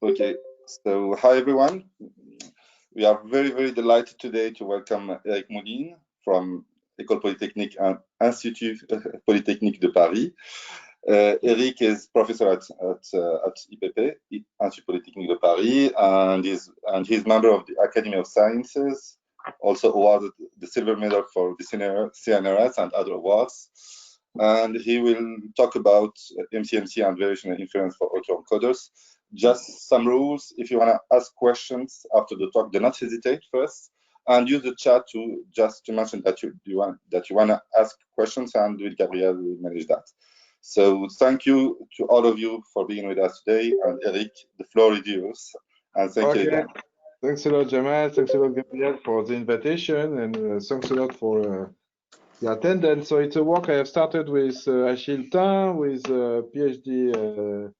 Okay, so hi everyone. We are very delighted today to welcome Eric Moulin from École Polytechnique and Institut Polytechnique de Paris. Eric is professor at IPP, Institut Polytechnique de Paris, and he's member of the Academy of Sciences, also awarded the Silver Medal for the CNRS and other awards. And he will talk about MCMC and variational inference for autoencoders. Just some rules: if you want to ask questions after the talk, do not hesitate first, and use the chat to mention that you want to ask questions, and with Gabriel will manage that. So thank you to all of you for being with us today, and Eric, the floor is yours, and thank you again. Thanks a lot, Jamal. Thanks a lot, Gabriel, for the invitation, and thanks a lot for the attendance. So it's a work I have started with Achille Tin, with a PhD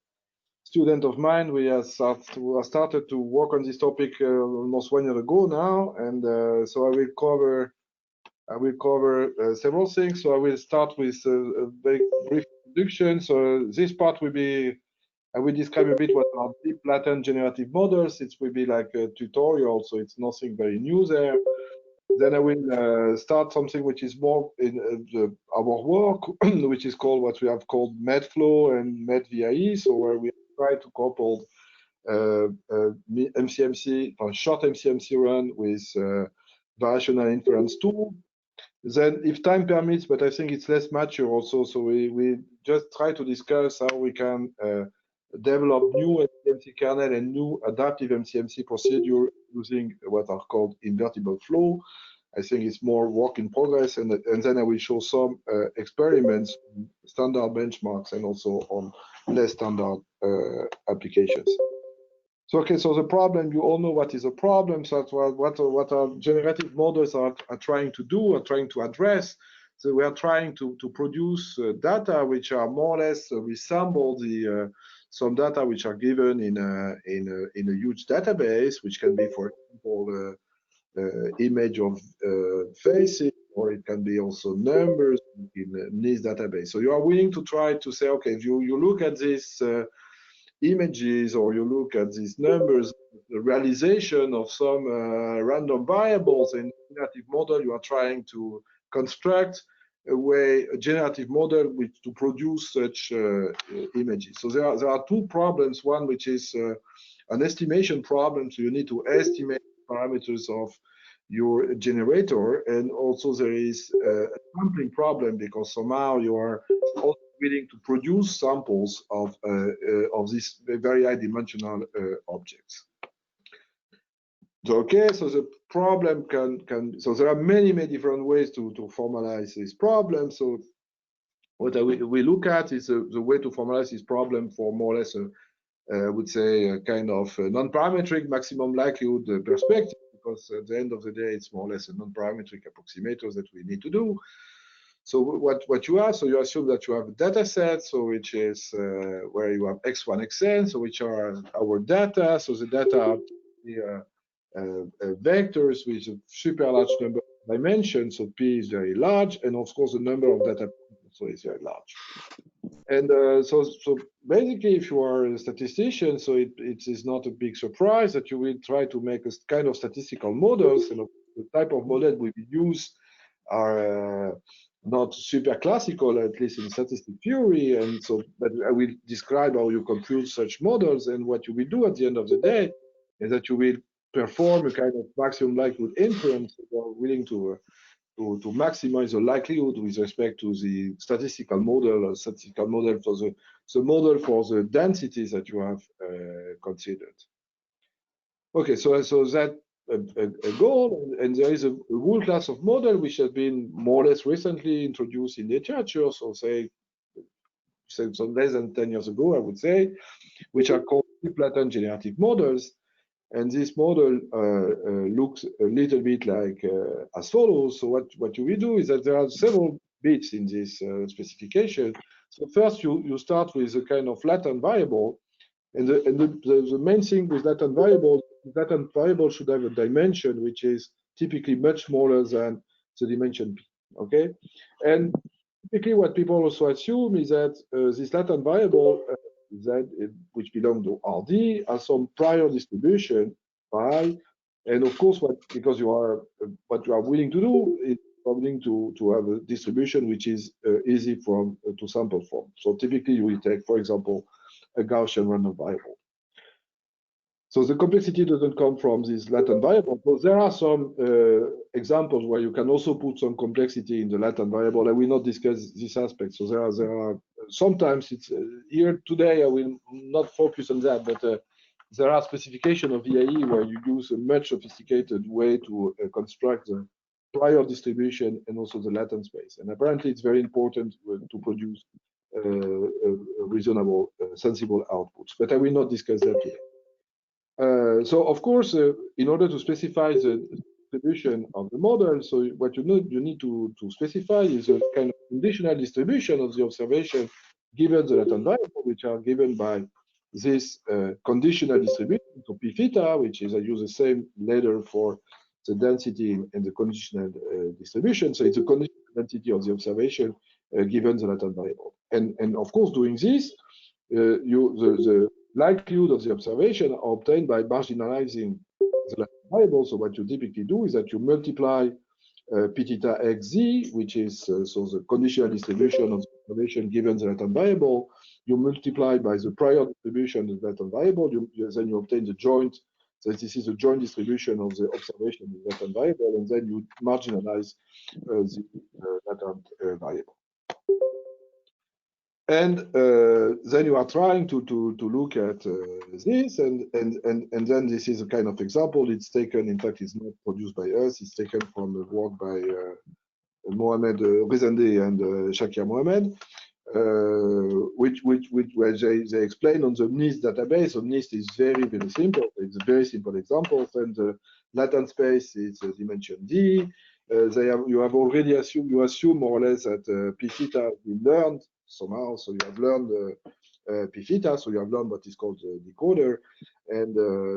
student of mine. We have started to work on this topic almost 1 year ago now, and so I will cover several things. So I will start with a very brief introduction. So this part will be, I will describe a bit what are deep latent generative models. It will be like a tutorial, so it's nothing very new there. Then I will start something which is more in our work, which is called what we have called MEDFlow and MEDVIE, so where we try to couple MCMC, or short MCMC run with variational inference tool. Then, if time permits, but I think it's less mature also, so we just try to discuss how we can develop new MCMC kernel and new adaptive MCMC procedure using what are called invertible flow. I think it's more work in progress, and then I will show some experiments, standard benchmarks, and also on less standard applications. So okay, so the problem, you all know what is a problem. So what our generative models are trying to do, are trying to address. So we are trying to produce data which are more or less resemble the some data which are given in a huge database, which can be, for example, image of faces, or it can be also numbers in this database. So you are willing to try to say, okay, if you look at these images, or you look at these numbers, the realization of some random variables in generative model, you are trying to construct a generative model to produce such images. So there are two problems. One which is an estimation problem, so you need to estimate parameters of your generator, and also there is a sampling problem, because somehow you are also willing to produce samples of these very high dimensional objects. So, okay, so the problem so there are many different ways to formalize this problem. So what we look at is the way to formalize this problem for more or less I would say a kind of non-parametric maximum likelihood perspective, because at the end of the day, it's more or less a non-parametric approximators that we need to do. So what you have, so you assume that you have a data set, so which is where you have x1, xn, so which are our data. So the data are vectors with a super large number of dimensions, so P is very large, and of course the number of data so is very large. And so basically, if you are a statistician, so it is not a big surprise that you will try to make a kind of statistical models, and the type of model we use are not super classical, at least in statistic theory. And so, but I will describe how you compute such models, and what you will do at the end of the day is that you will perform a kind of maximum likelihood inference. You are willing to maximize the likelihood with respect to the statistical model, or statistical model for the model for the densities that you have considered. Okay, so that a goal, and there is a whole class of model which has been more or less recently introduced in literature, so say some less than 10 years ago, I would say, which are called deep latent generative models. And this model looks a little bit like as follows. So what you will do is that there are several bits in this specification. So first you start with a kind of latent variable, and the main thing with latent variable should have a dimension which is typically much smaller than the dimension p. Okay, and typically what people also assume is that this latent variable Z, which belong to RD, has some prior distribution by, and of course, because what you are willing to do is willing to have a distribution which is easy to sample from. So typically, you will take, for example, a Gaussian random variable. So the complexity doesn't come from this latent variable. But there are some examples where you can also put some complexity in the latent variable. I will not discuss this aspect. So there are sometimes it's here today. I will not focus on that, but there are specifications of VAE where you use a much sophisticated way to construct the prior distribution and also the latent space. And apparently, it's very important to produce reasonable, sensible outputs. But I will not discuss that today. So of course, in order to specify the distribution of the model, so what you need to specify is a kind of conditional distribution of the observation given the latent variable, which are given by this conditional distribution, so p theta, which is, I use the same letter for the density and the conditional distribution. So it's a conditional density of the observation given the latent variable. And of course, doing this, the likelihood of the observation are obtained by marginalizing the latent variable. So what you typically do is that you multiply p theta x z, which is so the conditional distribution of the observation given the latent variable. You multiply by the prior distribution of the latent variable. Then you obtain the joint. So this is a joint distribution of the observation of the latent variable, and then you marginalize the latent variable. And then you are trying to look at this, and then this is a kind of example. It's taken, in fact, it's not produced by us. It's taken from the work by Mohamed Rezende and Shakir Mohamed, where they explain on the NIST database. So NIST is very, very simple. It's a very simple example. And the latent space is dimension D. You have already assumed, you assume more or less that p theta has been learned somehow. So you have learned p theta. So you have learned what is called the decoder. And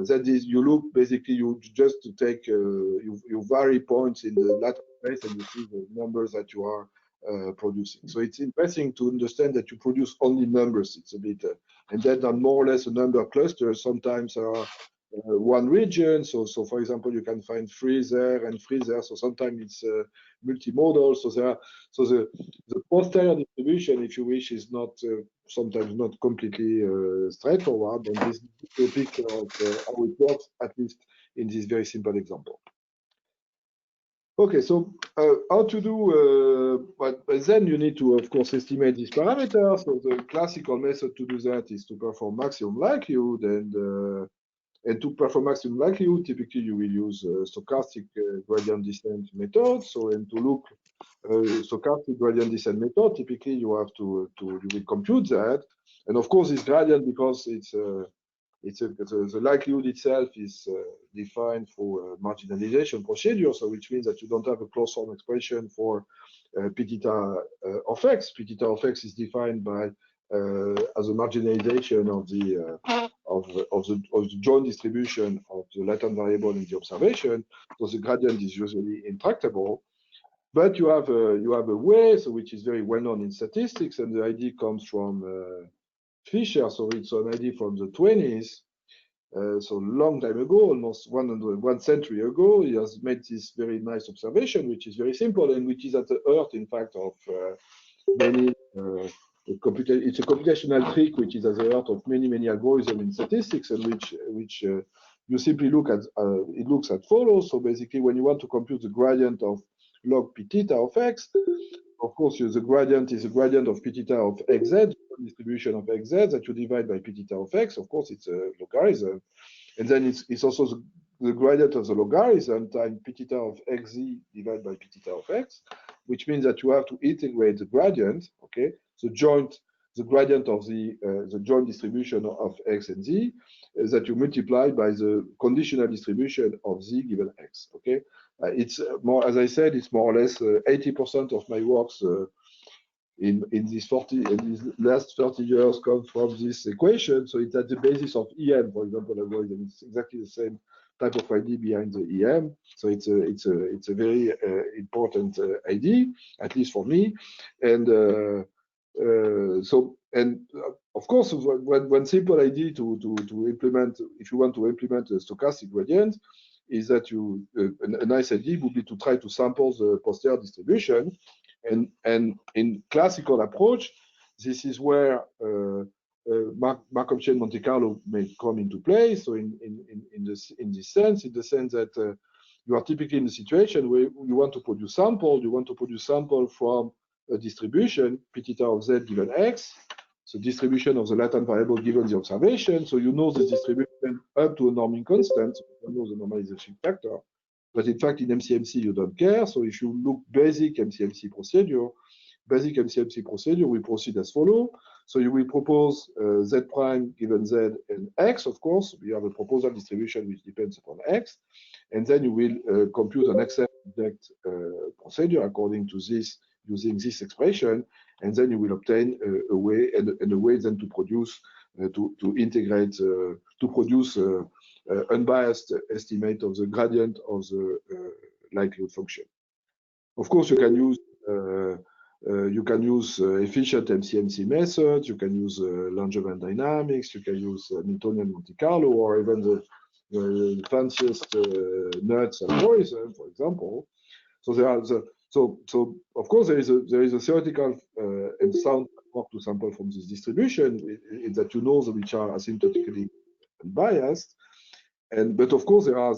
that is, you look, basically, you just take, you vary points in the latent space and you see the numbers that you are producing. So it's interesting to understand that you produce only numbers. It's a bit, and then on more or less a number of clusters sometimes are one region. So for example, you can find 3 there and 3 there. So sometimes it's multimodal. So the posterior distribution, if you wish, is not sometimes not completely straightforward. And this is a picture of how it works, at least in this very simple example. Okay, so how to do, but then you need to, of course, estimate these parameters. So the classical method to do that is to perform maximum likelihood, and to perform maximum likelihood, typically you will use stochastic gradient descent method. So, and to look stochastic gradient descent method, typically you have you will compute that, and of course this gradient, because the likelihood itself is defined for marginalization procedure, so which means that you don't have a closed form expression for p theta of x. P theta of x is defined by as a marginalization of the joint distribution of the latent variable in the observation. So the gradient is usually intractable, but you have a way, so which is very well known in statistics, and the idea comes from Fisher. So it's an idea from the 20s. So long time ago, almost 1 century ago, he has made this very nice observation, which is very simple and which is at the heart, in fact, of many. It's a computational trick which is at the heart of many algorithms in statistics, and which you simply look at. It looks as follows. So basically, when you want to compute the gradient of log p theta of x, of course, the gradient is the gradient of p theta of xz, distribution of xz that you divide by p theta of x. Of course, it's a logarithm, and then it's also the gradient of the logarithm times p theta of xz divided by p theta of x, which means that you have to integrate the gradient. Okay, the gradient of the joint distribution of x and z that you multiply by the conditional distribution of z given x. Okay, it's more, as I said, it's more or less 80% of my works in these last 30 years come from this equation. So it's at the basis of EM, for example, algorithm. It's exactly the same type of idea behind the EM. So it's a very important idea, at least for me. And so of course, one simple idea to implement, if you want to implement a stochastic gradient, is that a nice idea would be to try to sample the posterior distribution, and in classical approach, this is where Markov chain Monte Carlo may come into play. So in this sense, in the sense that you are typically in a situation where you want to produce sample from a distribution p theta of z given x, so distribution of the latent variable given the observation. So you know the distribution up to a norming constant, so you know the normalization factor. But in fact, in MCMC, you don't care. So if you look basic MCMC procedure, we proceed as follows. So you will propose z prime given z and x, of course. We have a proposal distribution which depends upon x. And then you will compute an XF object procedure according to this, using this expression. And then you will obtain a way then to produce, to integrate, to produce unbiased estimate of the gradient of the likelihood function. Of course, you can use efficient MCMC methods. You can use Langevin dynamics. You can use Newtonian Monte Carlo, or even the fanciest nuts algorithm, for example. So there are so of course there is a theoretical and sound work to sample from this distribution in that you know that which are asymptotically unbiased, but of course there are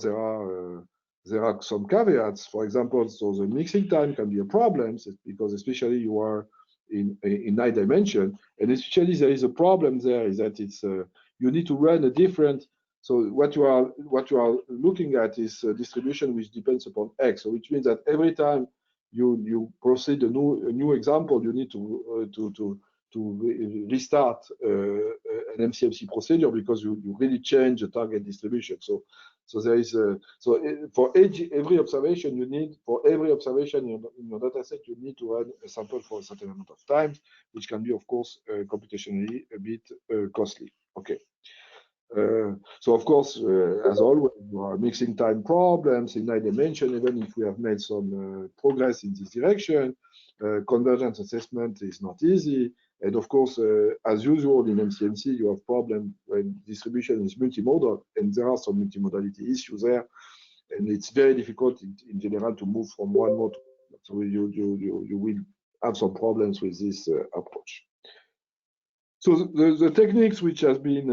some caveats. For example, so the mixing time can be a problem because especially you are in 9 dimension, and especially there is a problem there is that it's you need to run a different. So what you are looking at is a distribution which depends upon x. So which means that every time you proceed a new example, you need to restart an MCMC procedure because you really change the target distribution. So there is for every observation in your data set, you need to run a sample for a certain amount of time, which can be, of course, computationally a bit costly. Okay. So of course, as always, you are mixing time problems in 9 dimension. Even if we have made some progress in this direction, convergence assessment is not easy. And of course, as usual in MCMC, you have problem when distribution is multimodal, and there are some multimodality issues there, and it's very difficult in general to move from one mode to another. So you will have some problems with this approach. So the techniques which has been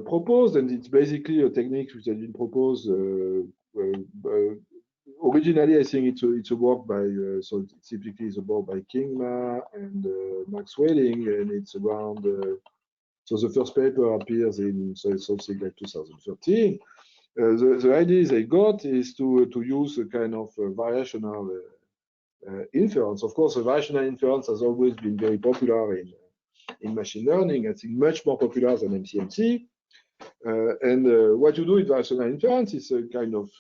proposed, and it's basically a technique which has been proposed originally. I think it's a work by so typically it's a work by Kingma and Max Welling, and it's around. So the first paper appears in something like 2013. The idea they got is to use a kind of variational inference. Of course, the variational inference has always been very popular in machine learning. I think much more popular than MCMC. And what you do with variational inference is a kind of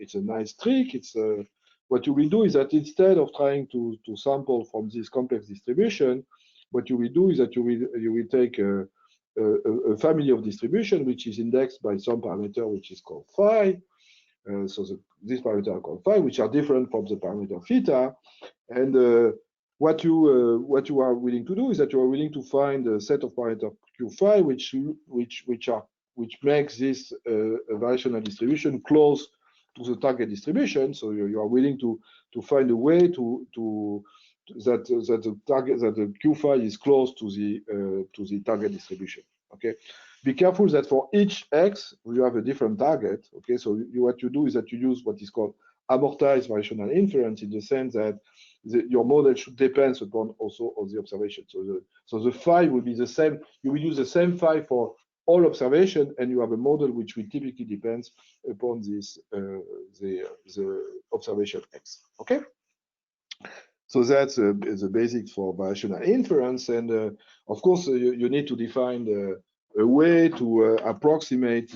it's a nice trick. It's what you will do is that instead of trying to sample from this complex distribution, what you will do is that you will take a family of distribution which is indexed by some parameter which is called phi. So these parameters are called phi, which are different from the parameter theta. And what you are willing to do is that you are willing to find a set of parameters q phi which makes this variational distribution close to the target distribution. So you are willing to find a way that the q phi is close to the target distribution. Okay. Be careful that for each x you have a different target. Okay. So what you do is that you use what is called amortized variational inference, in the sense that your model should depend upon also on the observation. So the phi will be the same. You will use the same phi for all observation, and you have a model which will typically depends upon this the observation x. Okay. So that's the basics for variational inference, and of course you need to define a way to approximate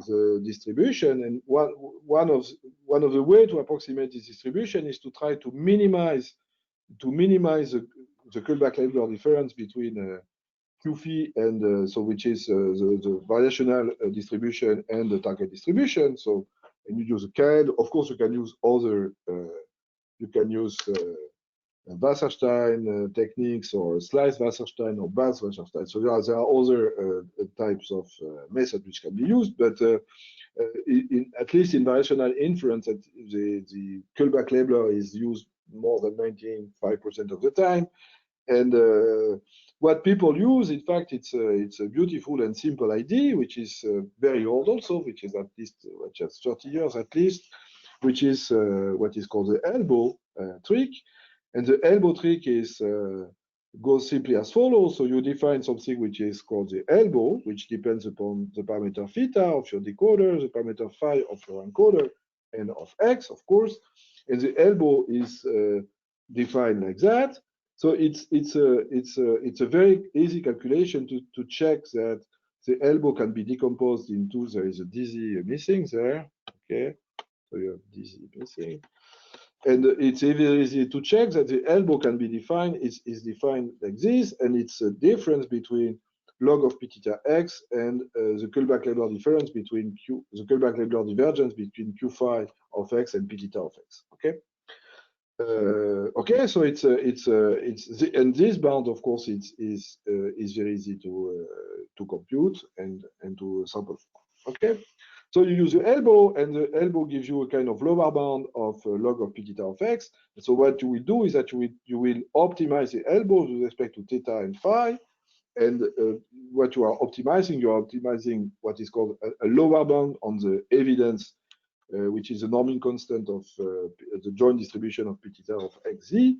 the distribution. And one of the way to approximate this distribution is to try to minimize the Kullback-Leibler difference between q phi and so which is the variational distribution and the target distribution. So, and you use a CAD. Of course, you can use other you can use Wasserstein techniques, or slice Wasserstein, or Bas Wasserstein. So there are other types of methods which can be used, but at least in variational inference, the Kullback-Leibler is used more than 95% of the time. And what people use, in fact, it's a beautiful and simple idea, which is very old also, which is at least which has 30 years at least, which is what is called the elbow trick. And the elbow trick is goes simply as follows. So you define something which is called the elbow, which depends upon the parameter theta of your decoder, the parameter phi of your encoder, and of x, of course. And the elbow is defined like that. So it's a very easy calculation to check that the elbow can be decomposed into, there is a dizzy missing there, okay? So you have dizzy missing. And it's very easy to check that the elbow can be defined, is defined like this, and it's a difference between log of p theta x and the Kullback-Leibler difference between the Kullback-Leibler divergence between q phi of x and p theta of x, okay? Okay, so and this bound, of course, is very easy to compute and to sample. Okay, so you use the elbow, and the elbow gives you a kind of lower bound of log of p theta of x. And so what you will do is that you will optimize the elbow with respect to theta and phi. And what you are optimizing what is called a lower bound on the evidence, which is the norming constant of the joint distribution of p theta of xz.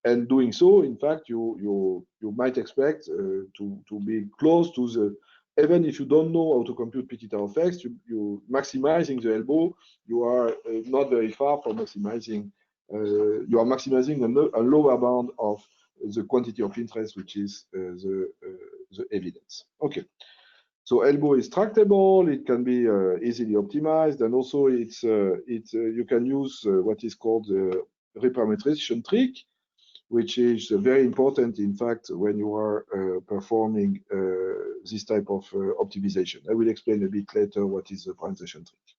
And doing so, in fact, you might expect to be close to the, even if you don't know how to compute p theta of x, you maximizing the elbow, you are not very far from maximizing, you are maximizing a lower bound of the quantity of interest, which is the evidence. Okay. So elbow is tractable. It can be easily optimized, and also you can use what is called the reparametrization trick, which is very important, in fact, when you are performing this type of optimization. I will explain a bit later what is the parametrization trick.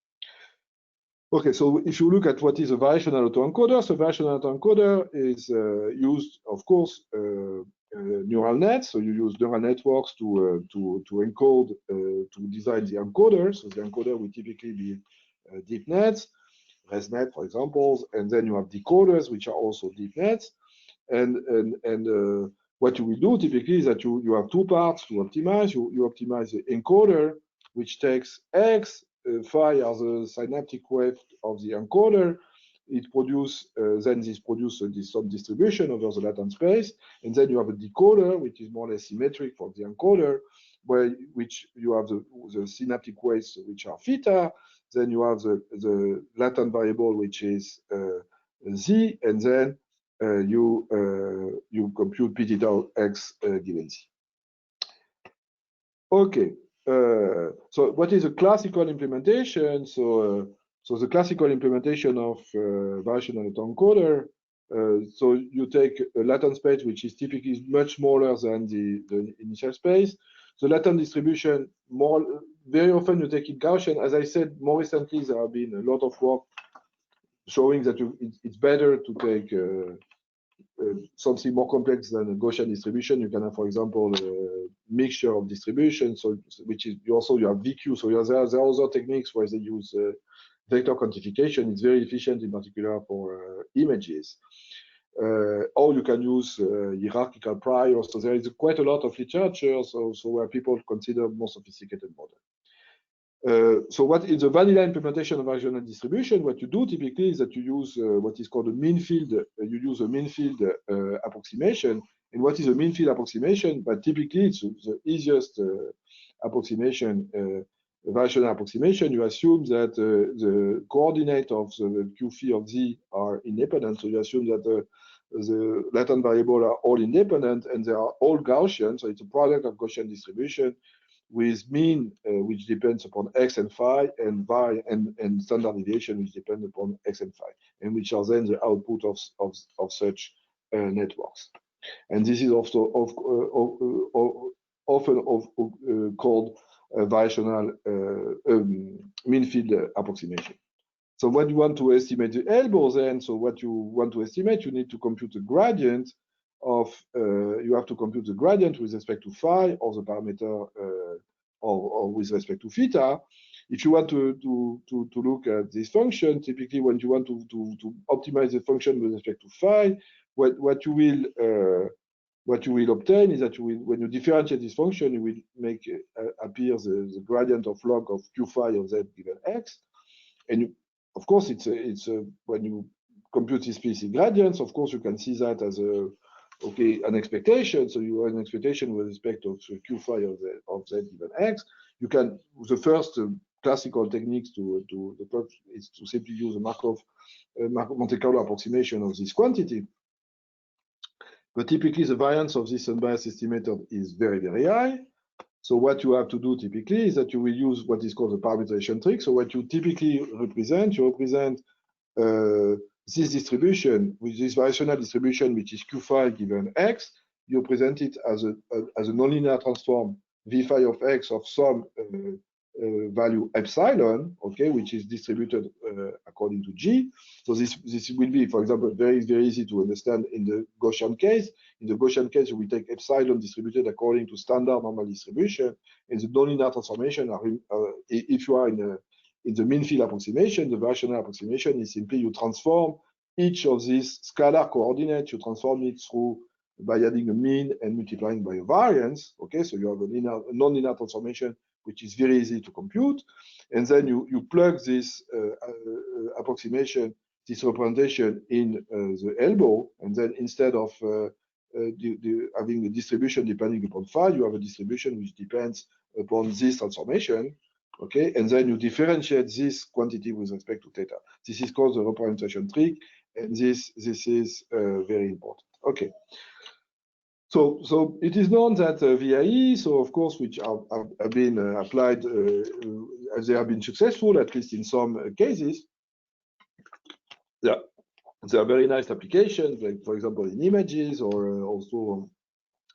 Okay, so if you look at what is a variational autoencoder, so variational autoencoder is used, of course, neural nets. So you use neural networks to encode, to design the encoder. So the encoder will typically be deep nets, ResNet, for example, and then you have decoders, which are also deep nets. And what you will do typically is that you have two parts to optimize. You optimize the encoder, which takes x, phi as the synaptic wave of the encoder. It produces, then this produces some distribution over the latent space. And then you have a decoder, which is more or less symmetric for the encoder, which you have the synaptic waves, which are theta. Then you have the latent variable, which is z, and then you compute p theta of x given z. Okay. So what is a classical implementation? So the classical implementation of variational autoencoder. So you take a latent space which is typically much smaller than the initial space. The latent distribution, very often you take it Gaussian. As I said, more recently there have been a lot of work showing that it's better to take something more complex than a Gaussian distribution. You can have, for example, a mixture of distributions, so which is you have VQ. So there are other techniques where they use vector quantification. It's very efficient, in particular for images. Or you can use hierarchical priors. So there is quite a lot of literature. So where people consider more sophisticated models. So what is the vanilla implementation of variational distribution? What you do typically is that you use what is called a mean field. You use a mean field approximation. And what is a mean field approximation? But typically it's the easiest approximation, variational approximation. You assume that the coordinate of the q phi of z are independent. So you assume that the latent variables are all independent and they are all Gaussian. So it's a product of Gaussian distribution with mean, which depends upon x and phi, and and standard deviation, which depend upon x and phi, and which are then the output of such networks. And this is also often called a variational mean field approximation. So when you want to estimate the elbow then, so what you want to estimate, you need to compute the gradient of, you have to compute the gradient with respect to phi or the parameter, or with respect to theta. If you want to look at this function, typically when you want to optimize the function with respect to phi, what you will obtain is that you will, when you differentiate this function, you will make appear the gradient of log of q phi of z given x, and you, of course it's when you compute these PC gradients, of course you can see that as an expectation. So you have an expectation with respect of q phi of z given x. You can, the first classical techniques is to simply use a Markov Monte Carlo approximation of this quantity. But typically the variance of this unbiased estimator is very, very high. So what you have to do typically is that you will use what is called the parameterization trick. So what you typically represent, you represent this distribution with this variational distribution, which is q phi given x. You present it as a nonlinear transform v phi of x of some value epsilon, okay, which is distributed according to G. So this will be, for example, very, very easy to understand in the Gaussian case. In the Gaussian case, we take epsilon distributed according to standard normal distribution. In the nonlinear transformation, if you are in the mean field approximation, the variational approximation is simply you transform each of these scalar coordinates, you transform it through by adding a mean and multiplying by a variance. Okay, so you have a nonlinear transformation, which is very easy to compute. And then you plug this approximation, this representation in the elbow, and then instead of having a distribution depending upon phi, you have a distribution which depends upon this transformation. Okay, and then you differentiate this quantity with respect to theta. This is called the representation trick, and this is very important. Okay. So it is known that VIE, so of course, which have been applied, they have been successful, at least in some cases. Yeah, there are very nice applications, like for example in images or also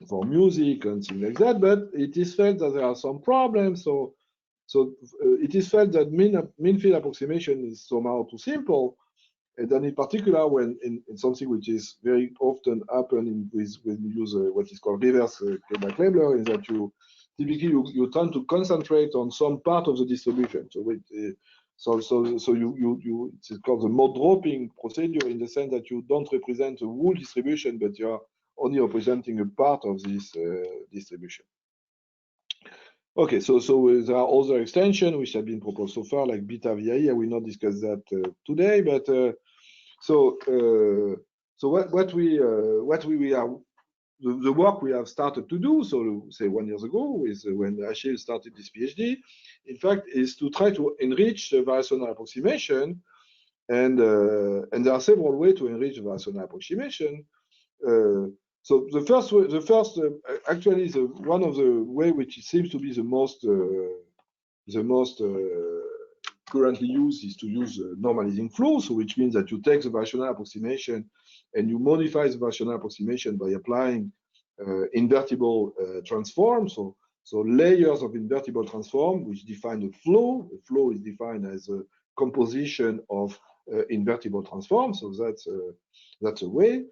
for music and things like that. But it is felt that there are some problems. So it is felt that mean field approximation is somehow too simple. And then in particular, when in something which is very often happening when you use what is called reverse Kleber-Kleber, is that you typically you tend to concentrate on some part of the distribution. So it's called the mode dropping procedure, in the sense that you don't represent the whole distribution, but you are only representing a part of this distribution. Okay, so there are other extensions which have been proposed so far, like beta VIE. I will not discuss that today, but so what we are, the work we have started to do, so say 1 year ago, is when Achille started this PhD, in fact, is to try to enrich the variational approximation, and there are several ways to enrich the variational approximation. So the first actually one of the way which seems to be the most currently used is to use normalizing flow. So which means that you take the variational approximation and you modify the variational approximation by applying invertible transforms. So layers of invertible transform which define the flow. The flow is defined as a composition of invertible transforms. So that's a way.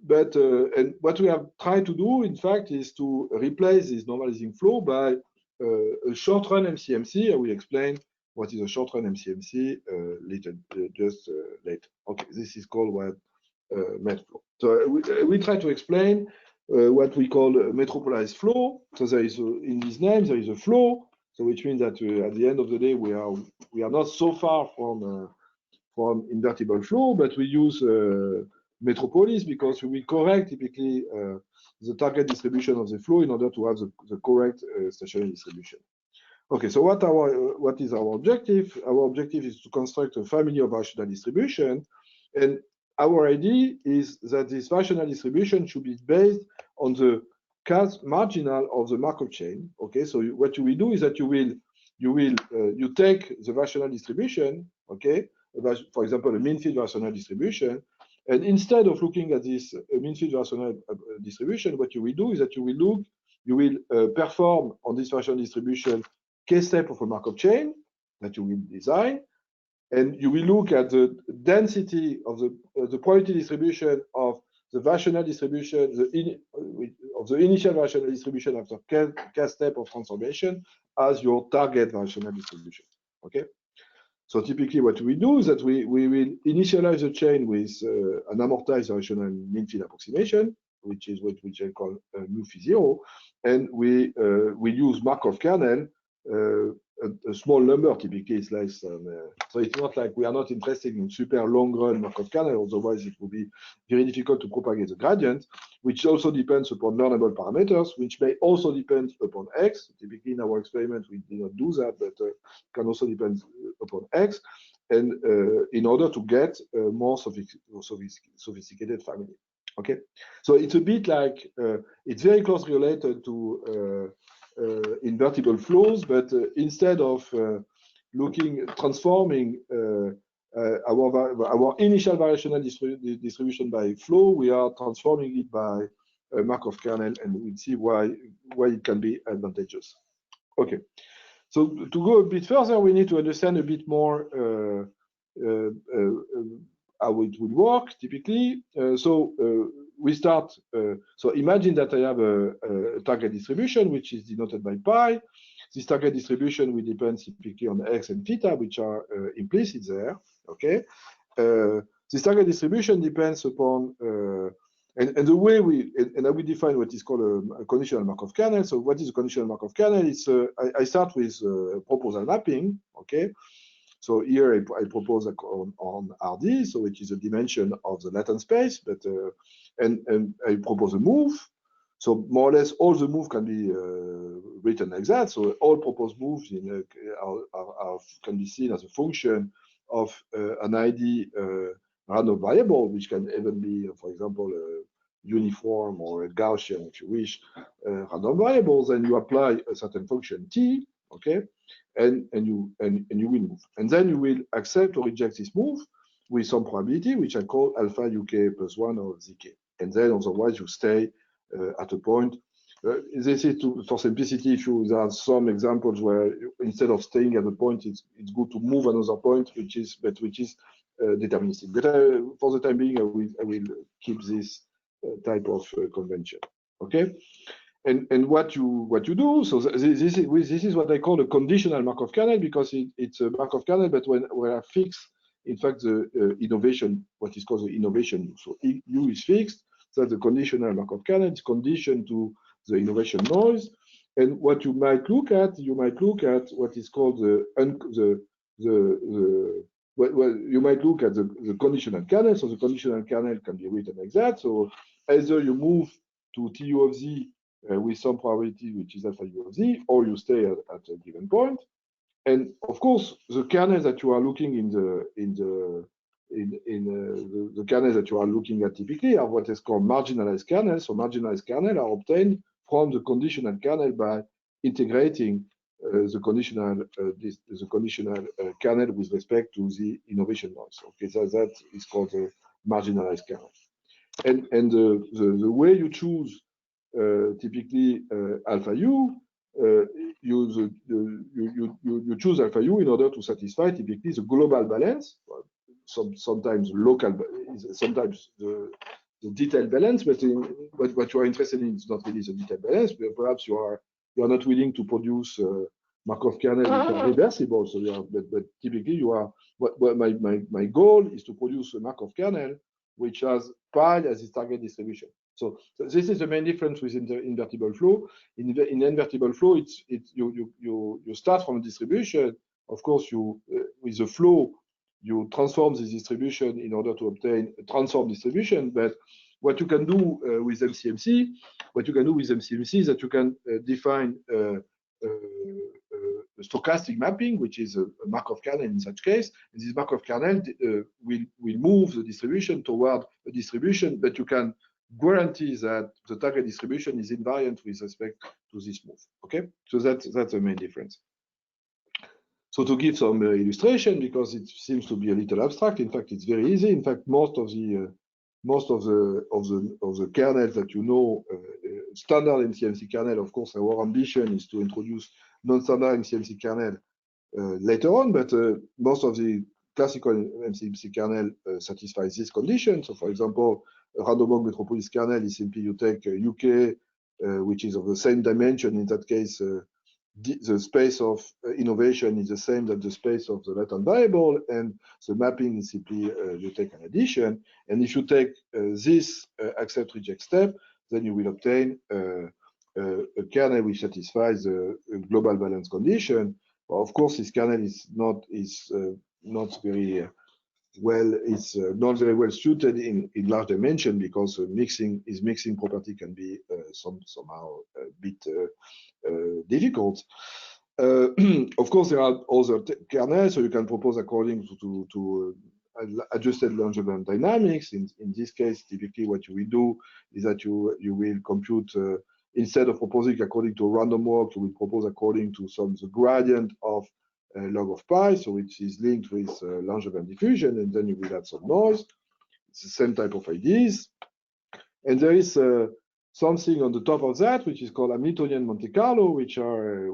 But and what we have tried to do, in fact, is to replace this normalizing flow by a short-run MCMC. I will explain what is a short-run MCMC later. Okay, this is called what MetFlow. So we try to explain what we call a metropolarized flow. So there is in these names there is a flow. So which means that at the end of the day we are not so far from invertible flow, but we use metropolis because we will correct typically the target distribution of the flow in order to have the correct stationary distribution. Okay, so what is our objective? Our objective is to construct a family of variational distribution, and our idea is that this variational distribution should be based on the Cas marginal of the Markov chain. Okay, so what you will do is that you take the variational distribution, okay, for example, a mean field variational distribution, and instead of looking at this mean field variational distribution, what you will do is that you will perform on this variational distribution k-step of a Markov chain that you will design, and you will look at the density of the probability distribution of the variational distribution, of the initial variational distribution after k step of transformation as your target variational distribution. Okay. So typically, what we do is that we will initialize the chain with an amortized variational mean field approximation, which is what we call mu phi 0, and we use Markov kernel. A small number typically is less than, so it's not like we are not interested in super long run Markov kernel, otherwise it would be very difficult to propagate the gradient, which also depends upon learnable parameters, which may also depend upon x. Typically in our experiment we did not do that, but can also depend upon x, and in order to get a more sophisticated family. Okay, so it's a bit like it's very closely related to invertible flows, but instead of transforming our initial variational distribution by flow, we are transforming it by Markov kernel, and we'll see why it can be advantageous. Okay, so to go a bit further, we need to understand a bit more how it would work typically. We start, so imagine that I have a target distribution, which is denoted by pi. This target distribution will depend typically on x and theta, which are implicit there, okay? This target distribution depends upon, and the way I will define what is called a conditional Markov kernel. So what is a conditional Markov kernel? It's, I start with proposal mapping, okay? So here I propose on RD, so which is a dimension of the latent space, but and I propose a move. So more or less all the moves can be written like that. So all proposed moves can be seen as a function of an ID random variable, which can even be, for example, a uniform or a Gaussian, if you wish, random variables. And you apply a certain function t, okay, and you will move, and then you will accept or reject this move with some probability, which I call alpha uk plus 1 or zk, and then otherwise you stay at a point. This is for simplicity. There are some examples where instead of staying at a point, it's good to move another point, which is deterministic. But for the time being, I will keep this type of convention. Okay. And what you do, so this is what I call a conditional Markov kernel, because it's a Markov kernel, but when I fix, in fact, the innovation, what is called the innovation U. So U is fixed, so the conditional Markov kernel is conditioned to the innovation noise. And what you might look at what is called you might look at the conditional kernel. So the conditional kernel can be written like that. So either you move to TU of Z with some probability, which is alpha U of Z, or you stay at a given point. And of course, the kernels that you are looking the kernels that you are looking at typically are what is called marginalized kernels. So marginalized kernels are obtained from the conditional kernel by integrating the conditional kernel with respect to the innovation noise. Okay, so that is called the marginalized kernel. And the way you choose typically alpha u, you choose alpha u in order to satisfy typically the global balance, sometimes local, sometimes the detailed balance, but what you are interested in is not really the detailed balance, but perhaps you are not willing to produce Markov kernel which are reversible. So but typically you are, my goal is to produce a Markov kernel which has pi as its target distribution. So this is the main difference with invertible flow. In invertible flow, you start from a distribution. Of course, with the flow, you transform this distribution in order to obtain a transform distribution. But what you can do with MCMC, is that you can define a stochastic mapping, which is a Markov kernel in such case. And this Markov kernel will move the distribution toward a distribution that you can guarantee that the target distribution is invariant with respect to this move. Okay, so that's the main difference. So to give some illustration, because it seems to be a little abstract, in fact it's very easy. In fact, most of the kernels that you know, standard MCMC kernel, of course, our ambition is to introduce non-standard MCMC kernel later on, but most of the classical MCMC kernel satisfies this condition. So, for example, a random walk metropolis kernel is simply you take UK, which is of the same dimension. In that case, the space of innovation is the same as the space of the latent variable, and the mapping is simply you take an addition. And if you take this accept reject step, then you will obtain a kernel which satisfies the global balance condition. Well, of course, this kernel is not very well. It's not very well suited in large dimension because mixing property can be somehow a bit difficult. Of course, there are other kernels, so you can propose according to adjusted Langevin dynamics. In this case, typically what you will do is that you will compute, instead of proposing according to a random walk, you will propose according to the gradient of log of pi, so which is linked with Langevin diffusion, and then you will add some noise. It's the same type of ideas. And there is something on the top of that, which is called Hamiltonian Monte Carlo, which are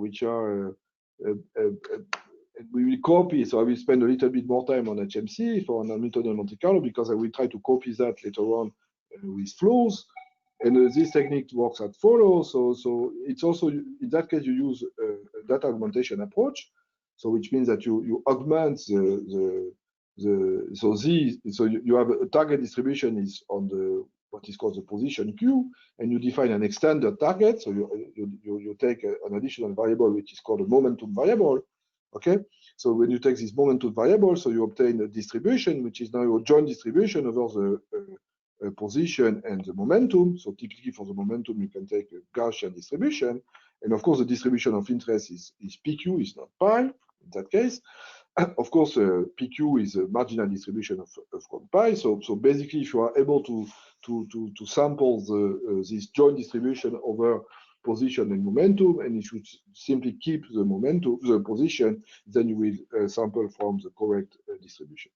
we will copy. So I will spend a little bit more time on HMC for an Hamiltonian Monte Carlo because I will try to copy that later on with flows. And this technique works as follows. So it's also, in that case, you use a data augmentation approach. So which means that you augment so you have a target distribution is on the what is called the position Q, and you define an extended target. So you take an additional variable which is called a momentum variable. Okay. So when you take this momentum variable, so you obtain a distribution which is now your joint distribution over the position and the momentum. So typically for the momentum, you can take a Gaussian distribution. And of course, the distribution of interest is PQ, is not pi in that case. Of course, PQ is a marginal distribution of pi. So basically, if you are able to sample this joint distribution over position and momentum, and if you simply keep the momentum, the position, then you will sample from the correct distribution.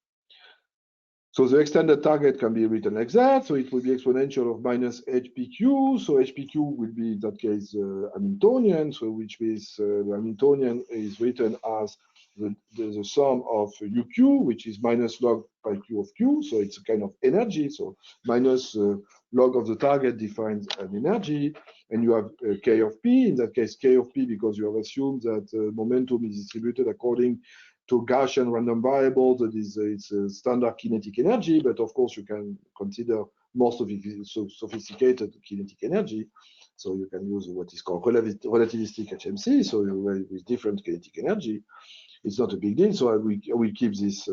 So the extended target can be written like that. So it will be exponential of minus HPQ. So HPQ will be in that case Hamiltonian. So which means the Hamiltonian is written as the sum of UQ, which is minus log pi Q of Q. So it's a kind of energy. So minus log of the target defines an energy. And you have K of P. In that case, K of P, because you have assumed that momentum is distributed according to Gaussian random variable, that is it's a standard kinetic energy, but of course you can consider more sophisticated kinetic energy. So you can use what is called relativistic HMC, so with different kinetic energy. It's not a big deal, so we keep this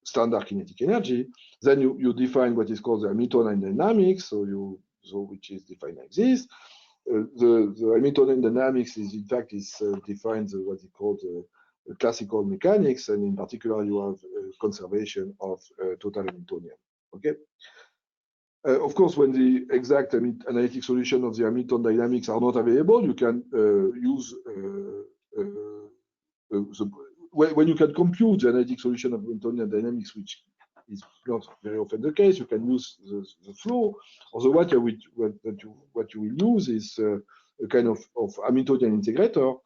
standard kinetic energy. Then you define what is called the Hamiltonian dynamics, so which is defined like this. The Hamiltonian dynamics is in fact defines what is called classical mechanics, and in particular you have conservation of total Hamiltonian. Okay. Of course, when the exact analytic solution of the Hamilton dynamics are not available, you can use when you can compute the analytic solution of Hamiltonian dynamics, which is not very often the case, you can use the flow. Otherwise, what you will use is a kind of Hamiltonian integrator.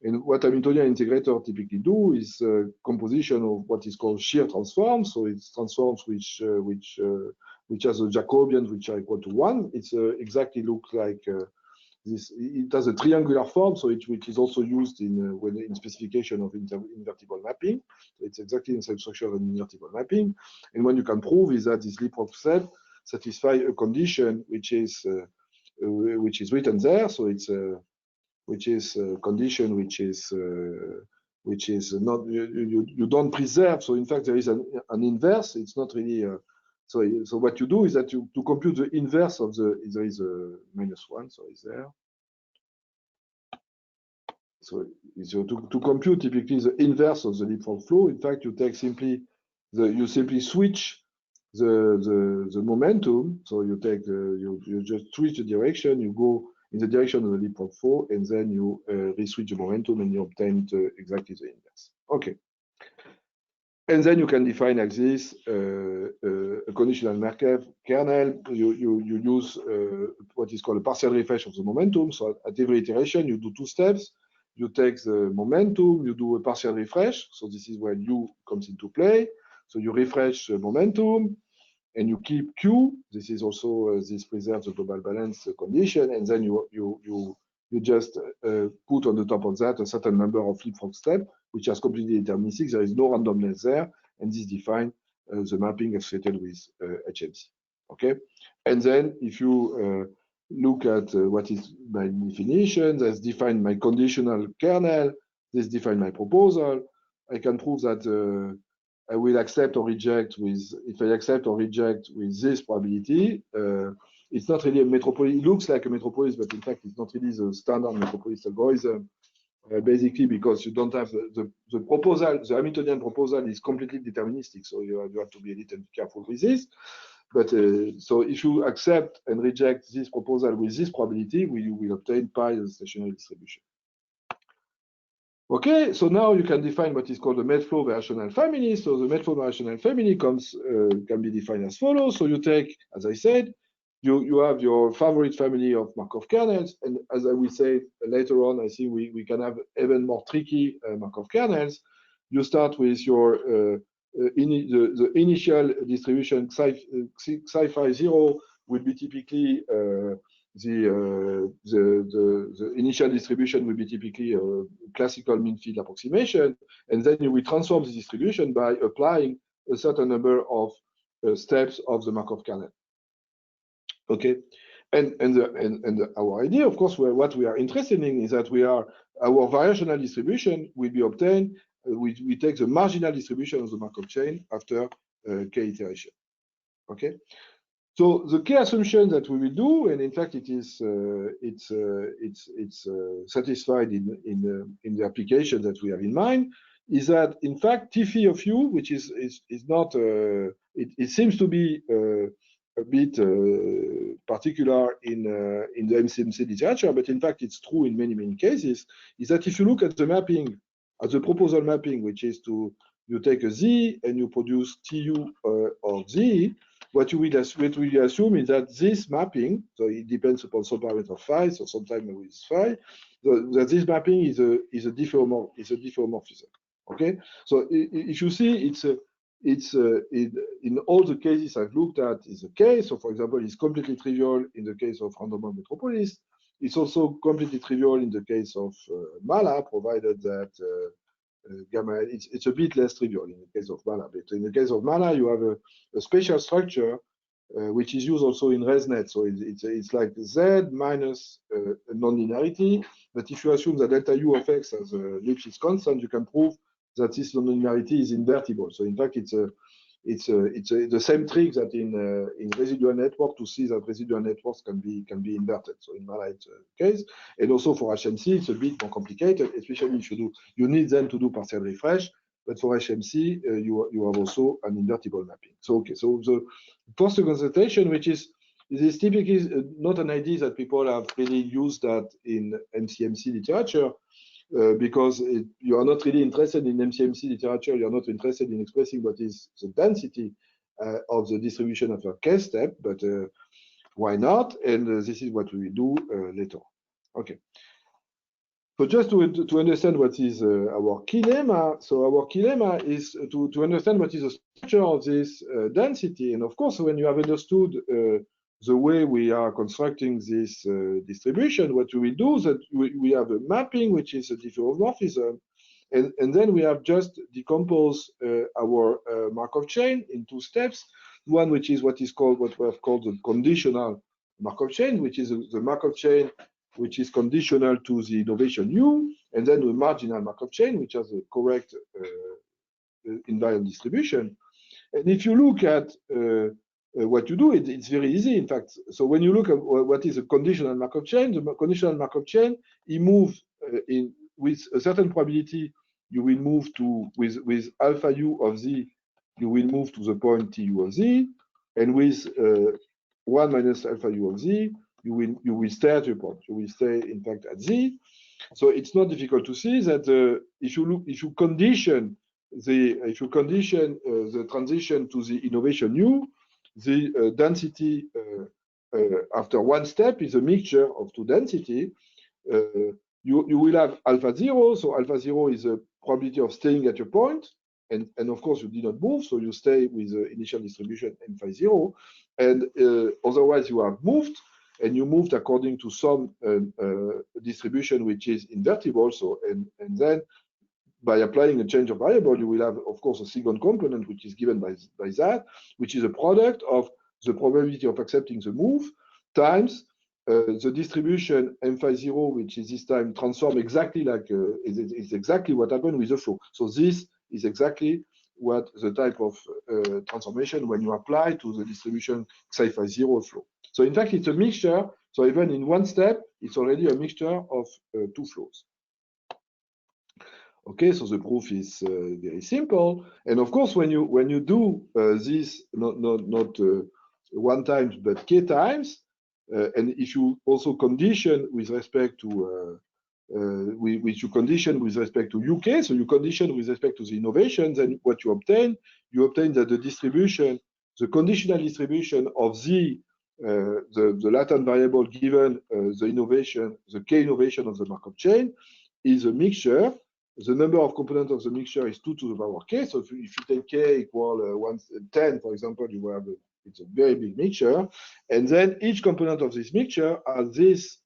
And what Hamiltonian integrator typically do is composition of what is called shear transforms. So it's transforms which has a Jacobians which are equal to 1. It's exactly looks like this. It has a triangular form, so which is also used in specification of invertible mapping. So it's exactly the same structure of an invertible mapping. And what you can prove is that this leapfrog set satisfy a condition which is written there. So it's which is a condition which is not you don't preserve. So in fact there is an inverse. It's not really. So what you do is that to compute the inverse of there is a -1, so it's there. So to compute typically the inverse of the leapfrog flow, in fact you take simply you simply switch the momentum. So you take you just switch the direction, you go in the direction of the leapfrog flow, and then you re-switch the momentum, and you obtain exactly the inverse. Okay. And then you can define like this a conditional Markov kernel. You use what is called a partial refresh of the momentum. So at every iteration, you do 2 steps. you take the momentum, you do a partial refresh. So this is where U comes into play. So you refresh the momentum and you keep Q. This is also this preserves the global balance condition, and then you just put on the top of that a certain number of leapfrog steps, which is completely deterministic. There is no randomness there, and this defines the mapping associated with HMC. Okay, and then if you look at what is my definition, that's defined my conditional kernel. This defines my proposal. I can prove that I will accept or reject with, if I accept or reject with this probability, it's not really a metropolis. It looks like a metropolis, but in fact, it's not really the standard metropolis algorithm. Basically, because you don't have the proposal, the Hamiltonian proposal is completely deterministic. So you have to be a little careful with this. But so if you accept and reject this proposal with this probability, you will obtain pi as a stationary distribution. Okay, so now you can define what is called the Medflow variational family. So the Medflow variational family can be defined as follows. So you take, as I said, you have your favorite family of Markov kernels, and as I will say later on, I think we can have even more tricky Markov kernels. You start with your the initial distribution psi-phi 0 will be typically the initial distribution will be typically a classical mean field approximation, and then you will transform the distribution by applying a certain number of steps of the Markov kernel. Okay, and our idea, of course, what we are interested in is that our variational distribution will be obtained. We take the marginal distribution of the Markov chain after k iteration. Okay. So the key assumption that we will do, and in fact it is satisfied in the application that we have in mind, is that in fact T phi of U, which is not it seems to be a bit particular in the MCMC literature, but in fact it's true in many cases, is that if you look at the mapping, at the proposal mapping, which is you take a Z and you produce TU of Z, what we assume is that this mapping, so it depends upon some parameter phi, so sometimes with phi, that this mapping is a diffeomorphism. Okay, so if you see, in all the cases I've looked at is the case. So for example, it's completely trivial in the case of random metropolis. It's also completely trivial in the case of Mala, provided that gamma, it's a bit less trivial in the case of Mala. But in the case of Mala, you have a spatial structure which is used also in ResNet. So it's like Z minus a nonlinearity. But if you assume that delta U of X as a Lipschitz constant, you can prove that this nonlinearity is invertible. So in fact, it's the same trick that in residual network to see that residual networks can be inverted. So in Mala it's a case, and also for HMC it's a bit more complicated, especially if you need them to do partial refresh. But for HMC you have also an invertible mapping. So okay, so the post consultation, which is typically not an idea that people have really used that in MCMC literature. Because you are not really interested in MCMC literature, you are not interested in expressing what is the density of the distribution of a k step, but why not? And this is what we will do later on. Okay. So just to understand what is our key lemma, so our key lemma is to understand what is the structure of this density. And of course, when you have understood the way we are constructing this distribution, what we will do is that we have a mapping, which is a diffeomorphism, and then we have just decomposed our Markov chain in two steps. One, which is what we have called the conditional Markov chain, which is the Markov chain which is conditional to the innovation U, and then the marginal Markov chain, which has a correct invariant distribution. And if you look at what you do, it's very easy, in fact. So when you look at what is a conditional Markov chain, the conditional Markov chain, it moves with a certain probability, you will move to, with alpha U of Z, you will move to the point TU of Z, and with 1 minus alpha U of Z, you will stay at your point. You will stay, in fact, at Z. So it's not difficult to see that if you condition the transition to the innovation U, the density after one step is a mixture of two density. you will have alpha 0. So alpha 0 is a probability of staying at your point. And of course, you did not move, so you stay with the initial distribution m phi 0. And otherwise, you have moved, and you moved according to some distribution which is invertible. So and then by applying a change of variable, you will have, of course, a second component which is given by that, which is a product of the probability of accepting the move times the distribution m phi 0, which is this time transformed exactly like it's exactly what happened with the flow. So this is exactly what the type of transformation when you apply to the distribution psi phi 0 flow. So in fact, it's a mixture. So even in one step, it's already a mixture of two flows. Okay, so the proof is very simple. And of course, when you do this not one time but k times, and if you also condition with respect to which you condition with respect to UK, so you condition with respect to the innovation, then what you obtain that the distribution, the conditional distribution of the latent variable given the innovation, the k innovation of the Markov chain, is a mixture. The number of components of the mixture is 2 to the power k. So if you take k equal 10, for example, you have it's a very big mixture. And then each component of this mixture has this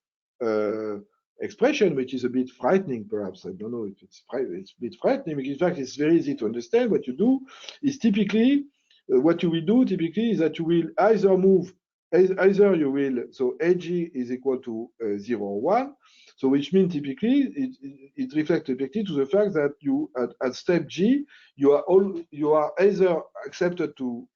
expression, which is a bit frightening, perhaps. I don't know if it's a bit frightening, but in fact, it's very easy to understand. What you do is typically, what you will do typically is that you will either move, either you will, so AG is equal to 0 or 1. So which means typically it reflects typically to the fact that you at step G you are either accepted to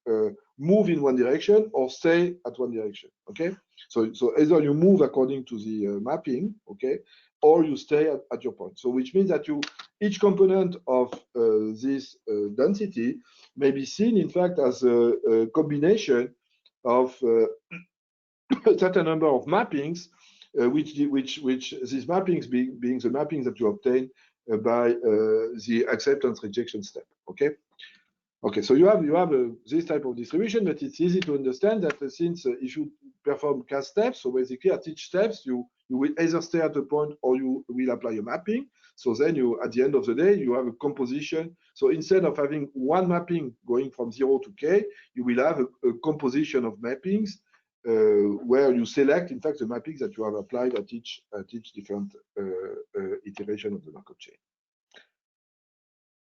move in one direction or stay at one direction. Okay, so either you move according to the mapping, okay, or you stay at your point. So which means that each component of this density may be seen in fact as a combination of a certain number of mappings. Which these mappings being the mappings that you obtain by the acceptance rejection step. Okay. Okay. So you have this type of distribution, but it's easy to understand that since if you perform CAS steps, so basically at each steps you will either stay at a point or you will apply a mapping. So then you at the end of the day you have a composition. So instead of having one mapping going from 0 to k, you will have a composition of mappings. Where you select, in fact, the mappings that you have applied at each different iteration of the Markov chain.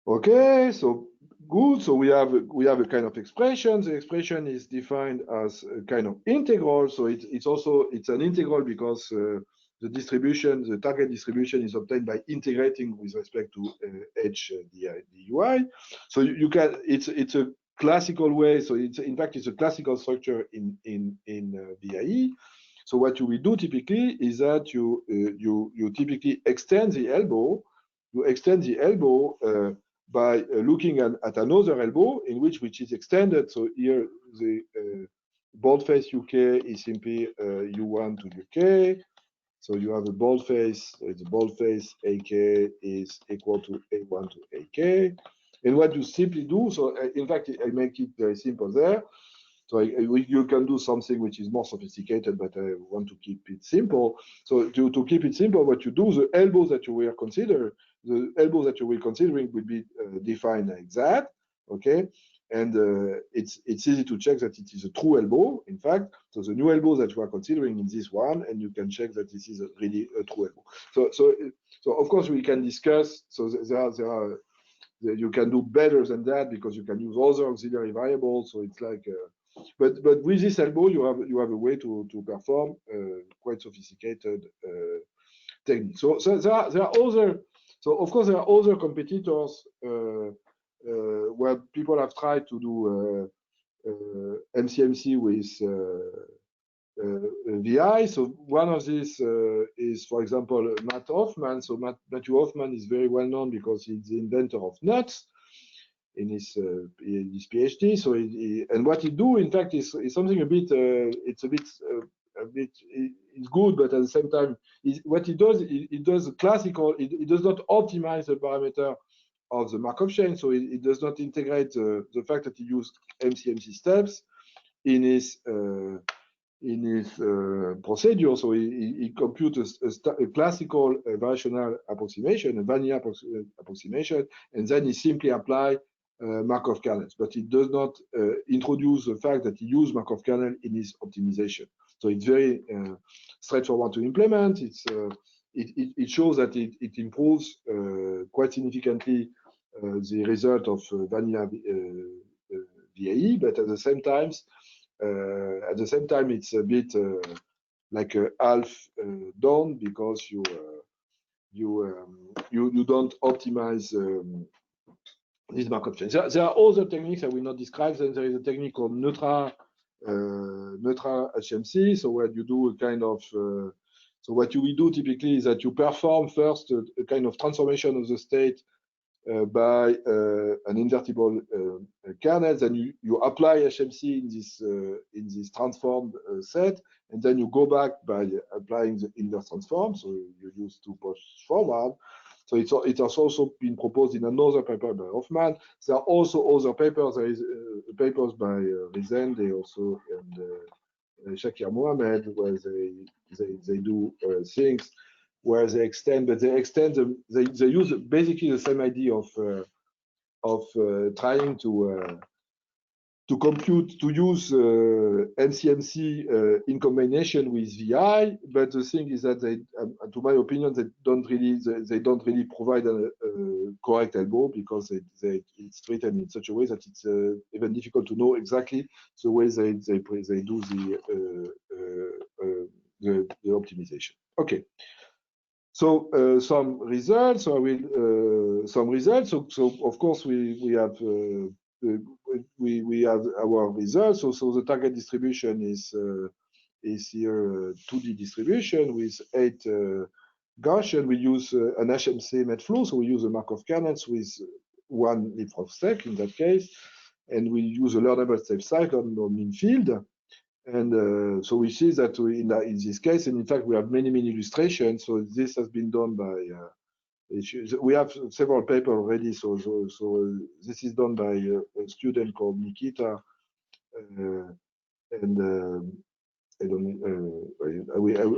Okay, so good. So we have a kind of expression. The expression is defined as a kind of integral. So it's an integral because the distribution, the target distribution, is obtained by integrating with respect to h dui. So you can it's a classical way. So in fact it's a classical structure in VIE. So what you will do typically is that you typically extend the elbow. You extend the elbow by looking at another elbow in which is extended. So here the boldface UK is simply U1 to UK. So you have a boldface. The boldface AK is equal to A1 to AK. And what you simply do, so in fact, I make it very simple there. So you can do something which is more sophisticated, but I want to keep it simple. So to keep it simple, what you do, the elbows that you will consider, the elbows that you will considering will be defined like that, okay? And it's easy to check that it is a true elbow, in fact. So the new elbow that you are considering in this one, and you can check that this is really a true elbow. So of course we can discuss. So you can do better than that because you can use other auxiliary variables. So it's like, but with this elbow you have a way to perform quite sophisticated techniques. So there are other. So of course there are other competitors where people have tried to do MCMC with VI. So one of these is, for example, Matt Hoffman. So Matthew Hoffman is very well known because he's the inventor of nuts in his PhD. So and what he do, in fact, is something a bit. It's good, but at the same time, what he does, it does classical. It does not optimize the parameter of the Markov chain, so it does not integrate the fact that he used MCMC steps in his procedure. So he computes a classical variational approximation, a vanilla approximation, and then he simply apply Markov kernels. But he does not introduce the fact that he used Markov kernel in his optimization. So it's very straightforward to implement. It shows that it improves quite significantly the result of vanilla VAE, but at the same time, it's a bit like a half done because you don't optimize this Markov chain. There are other techniques I will not describe. Then there is a technique called Neutra HMC. So where you do a kind of so what you will do typically is that you perform first a kind of transformation of the state by an invertible kernel. Then you apply HMC in this transformed set, and then you go back by applying the inverse transform. So you use to push forward. So it has also been proposed in another paper by Hoffman. There are also other papers. There is papers by Rizende also and Shakir Mohammed, where they do things where they extend, but they use basically the same idea of trying to compute, to use MCMC in combination with VI. But the thing is that they, to my opinion, they don't really provide a correct elbow, because it's written in such a way that it's even difficult to know exactly the way they do the optimization. Okay. So some results. So I will some results. So of course we have our results. So the target distribution is here 2D distribution with 8 Gaussian. We use an HMC met flow. So we use a Markov kernels with 1 leapfrog stack in that case, and we use a learnable safe cycle or mean field. And so we see that in this case, and in fact, we have many illustrations. So this has been done by, we have several papers already. So this is done by a student called Nikita.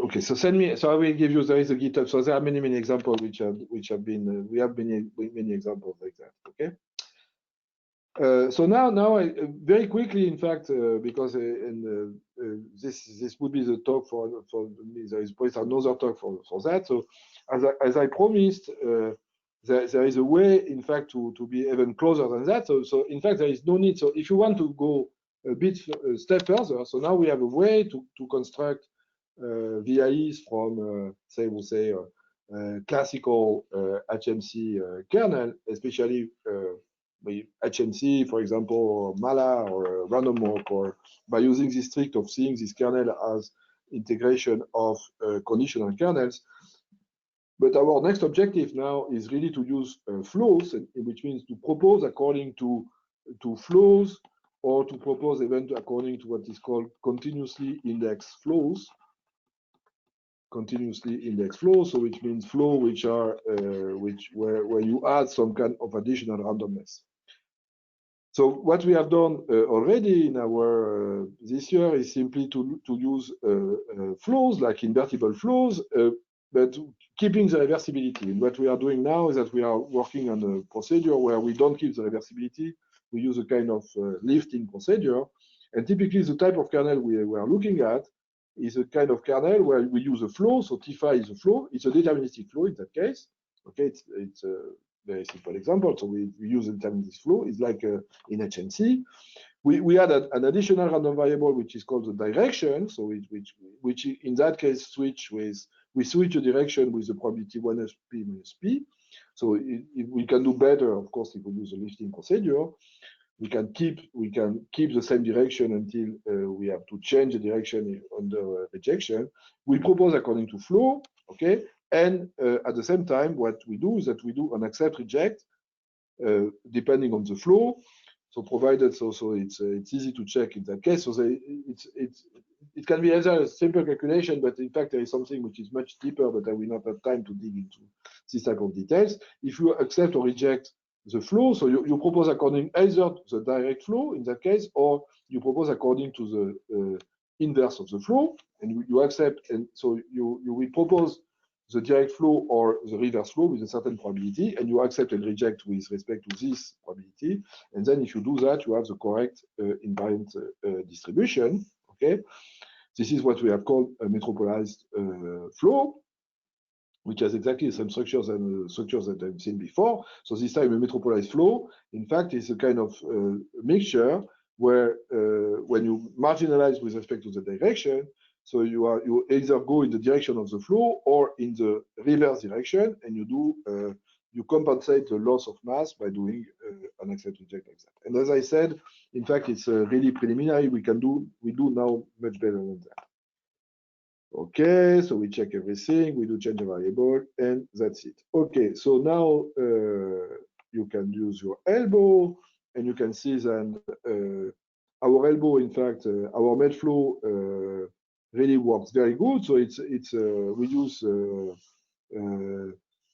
Okay, so send me, so I will give you, there is a GitHub. So there are many examples which have been, we have many examples like that, okay? So now I, very quickly, in fact, because this would be the talk for me. There is probably another talk for that. So as I promised, there is a way, in fact, to be even closer than that. So in fact, there is no need. So if you want to go a bit step further, so now we have a way to construct VIEs from say we say classical HMC kernel, especially with HMC, for example, or Mala or random walk, or by using this trick of seeing this kernel as integration of conditional kernels. But our next objective now is really to use flows, which means to propose according to flows, or to propose even according to what is called continuously indexed flows. Continuously indexed flows, so which means flow which are where you add some kind of additional randomness. So what we have done already in our this year is simply to use flows like invertible flows, but keeping the reversibility. And what we are doing now is that we are working on a procedure where we don't keep the reversibility. We use a kind of lifting procedure, and typically the type of kernel we are looking at is a kind of kernel where we use a flow. So T5 is a flow. It's a deterministic flow in that case. Okay, it's a very simple example. So we use a deterministic flow. It's like in HMC. We add an additional random variable which is called the direction. So which in that case we switch the direction with the probability 1 P minus P. So we can do better, of course, if we use a lifting procedure. We can keep the same direction until we have to change the direction under rejection. We propose according to flow, okay? And at the same time, what we do is that we do an accept reject depending on the flow. So provided, so it's easy to check in that case. So it can be either a simple calculation, but in fact there is something which is much deeper, but I will not have time to dig into this type of details. If you accept or reject the flow, so you propose according either to the direct flow in that case, or you propose according to the inverse of the flow, and you accept, and so you will propose the direct flow or the reverse flow with a certain probability, and you accept and reject with respect to this probability. And then if you do that, you have the correct invariant distribution. Okay, this is what we have called a metropolized flow, which has exactly the same structures and structures that I've seen before. So this time a metropolized flow, in fact, is a kind of mixture where when you marginalize with respect to the direction, so you either go in the direction of the flow or in the reverse direction, and you compensate the loss of mass by doing an accept reject like that. And as I said, in fact, it's really preliminary. We do now much better than that. Okay, so we check everything, we do change a variable, and that's it. Okay, so now you can use your elbow, and you can see that our elbow, in fact, our med flow really works very good. So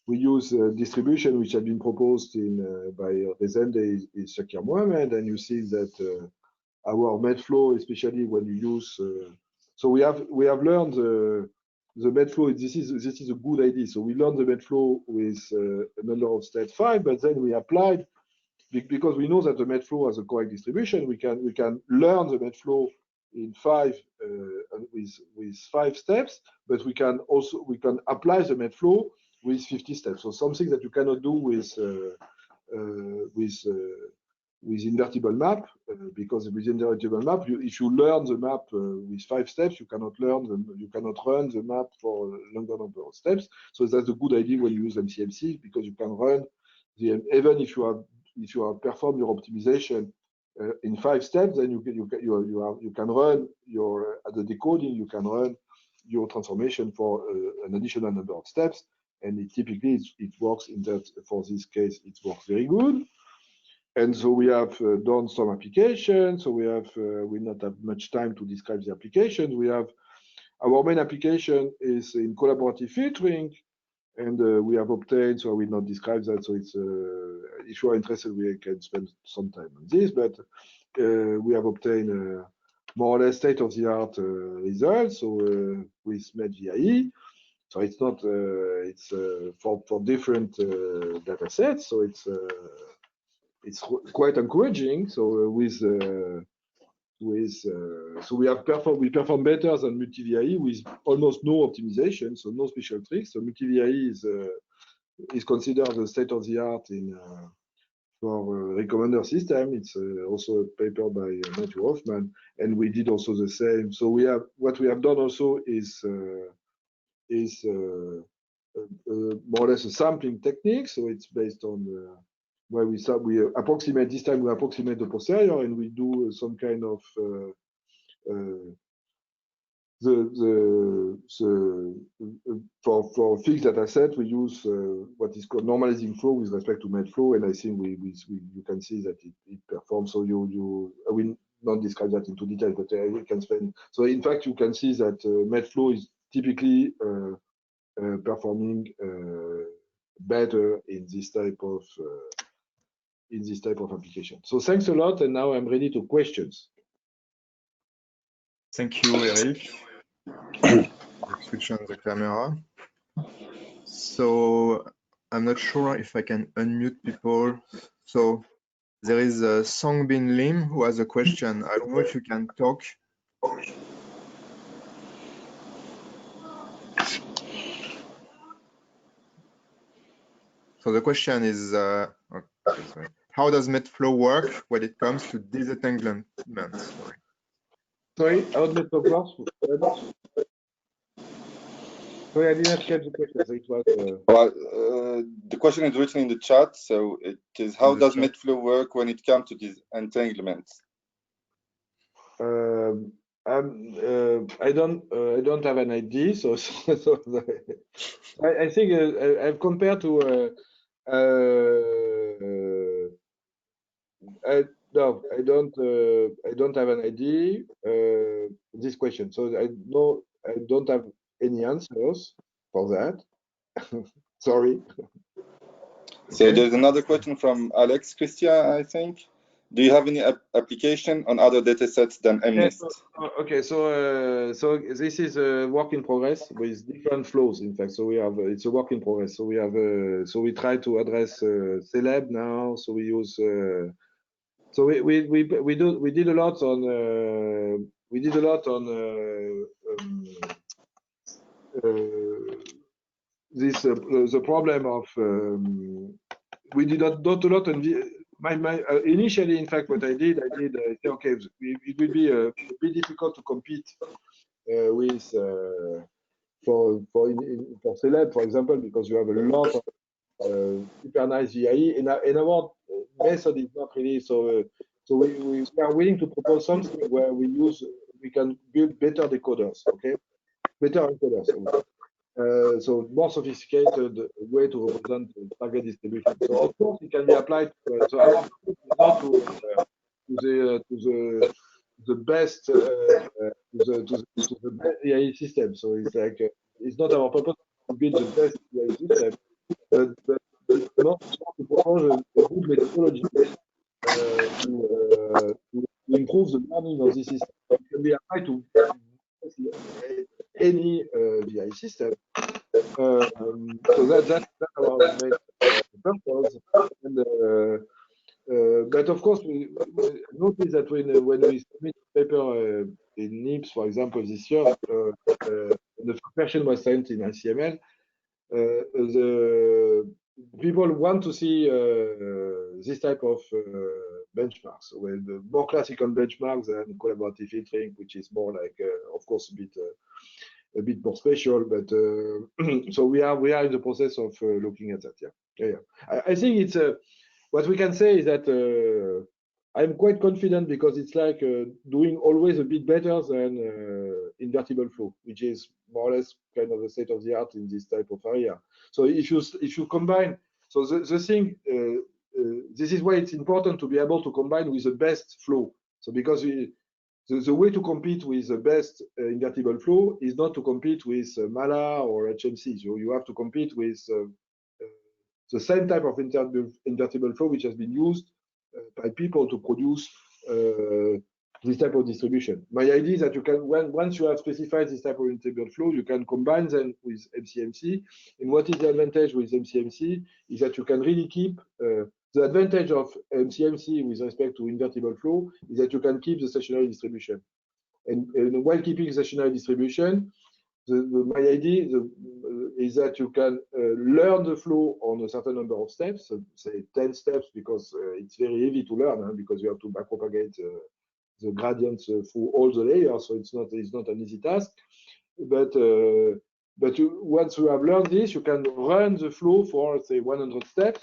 we use distribution which have been proposed by Rezende is Shakir Mohammed, and you see that our med flow, especially when you use so we have learned the med flow. This is a good idea. So we learned the med flow with a number of steps 5, but then we applied, because we know that the med flow has a correct distribution. We can learn the med flow in 5 with 5 steps, but we can apply the med flow with 50 steps. So something that you cannot do with invertible map, because with invertible map, if you learn the map with 5 steps, you cannot run the map for a longer number of steps. So that's a good idea when you use MCMC, because you can run even if you have performed your optimization in 5 steps, then you can run your at the decoding, you can run your transformation for an additional number of steps, and typically it works in that. For this case, it works very good. And so we have done some applications. So we not have much time to describe the application. We have our main application is in collaborative filtering, and we have obtained. So I will not describe that. So it's if you are interested, we can spend some time on this. But we have obtained more or less state-of-the-art results. So with MED-VIE. So it's not it's for different data sets. So it's quite encouraging. So so we perform better than multi-VIE with almost no optimization, so no special tricks. So multi-VIE is considered the state of the art for recommender system. It's also a paper by Matthew Hoffman, and we did also the same. So what we have done also is more or less a sampling technique. So it's based on where we approximate, this time we approximate the posterior, and we do some kind of for fixed data set, we use what is called normalizing flow with respect to med flow, and I think you can see that it performs. So I will not describe that into detail, but we can spend. So in fact, you can see that med flow is typically performing better in this type of application. So thanks a lot, and now I'm ready to questions. Thank you, Eric. Switch on the camera. So I'm not sure if I can unmute people. So there is Songbin Lim who has a question. I don't know if you can talk. So the question is, how does MEDFlow work when it comes to disentanglement? Sorry, how does MEDFlow work? Sorry, I didn't catch the question. So it was, well, the question is written in the chat. So it is, how does MEDFlow work when it comes to these entanglements? I don't have an idea. So I think I've compared to. No, I don't have an idea. This question. So I don't have any answers for that. Sorry. So there's another question from Alex Christian, I think. Do you have any application on other datasets than MNIST? Okay, so this is a work in progress with different flows. In fact, so we have it's a work in progress. So we have so we try to address Celeb now. So we use so we did a lot on this the problem of we did not a lot on initially, in fact, what I did say, okay, it will be a bit difficult to compete with for Celeb, for example, because you have a lot of super nice VIE, and our method is not really so. So we are willing to propose something where we can build better decoders, okay, better encoders. So more sophisticated way to represent target distribution. So of course it can be applied. So our approach is not to the best to the best AI system. So it's like it's not our purpose to build the best AI system, but it's not to propose a good methodology to improve the learning of this system. It can be applied to any VI system. So that's our main purpose. But of course, we notice that when we submit paper in NIPS, for example, this year, the version was sent in ICML. The people want to see this type of benchmarks, with more classical benchmarks than collaborative filtering, which is more like, of course, a bit more special. But so we are in the process of looking at that. Yeah. I think it's what we can say is that I'm quite confident because it's like doing always a bit better than invertible flow, which is more or less kind of the state of the art in this type of area. So if you combine, so the thing, this is why it's important to be able to combine with the best flow. So because the way to compete with the best invertible flow is not to compete with MALA or HMC. So you have to compete with the same type of invertible flow which has been used by people to produce this type of distribution. My idea is that you can, once you have specified this type of invertible flow, you can combine them with MCMC. And what is the advantage with MCMC is that you can really keep the advantage of MCMC with respect to invertible flow is that you can keep the stationary distribution. And while keeping stationary distribution, my idea is that you can learn the flow on a certain number of steps, so say 10 steps, because it's very heavy to learn, because you have to backpropagate the gradients through all the layers, so it's not an easy task. But once you have learned this, you can run the flow for, say, 100 steps,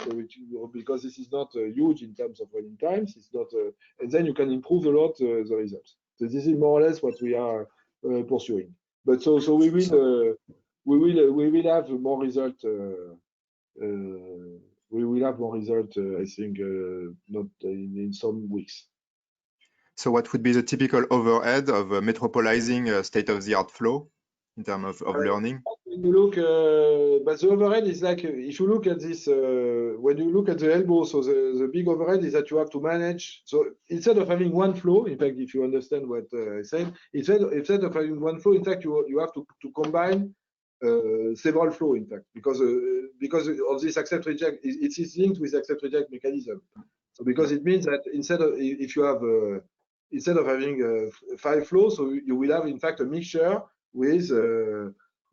because this is not huge in terms of running times. It's not, and then you can improve a lot the results. So this is more or less what we are pursuing. But so we will have more result. We will have more result. I think not in some weeks. So what would be the typical overhead of metropolizing state-of-the-art flow in terms of learning? When you look, but the overhead is like, if you look at this, when you look at the elbow, so the big overhead is that you have to manage. So instead of having one flow, in fact, if you understand what I said, instead of having one flow, in fact, you have to combine several flow, in fact, because of this accept reject, it is linked with accept reject mechanism. So because it means that instead of having 5 flows, so you will have in fact a mixture with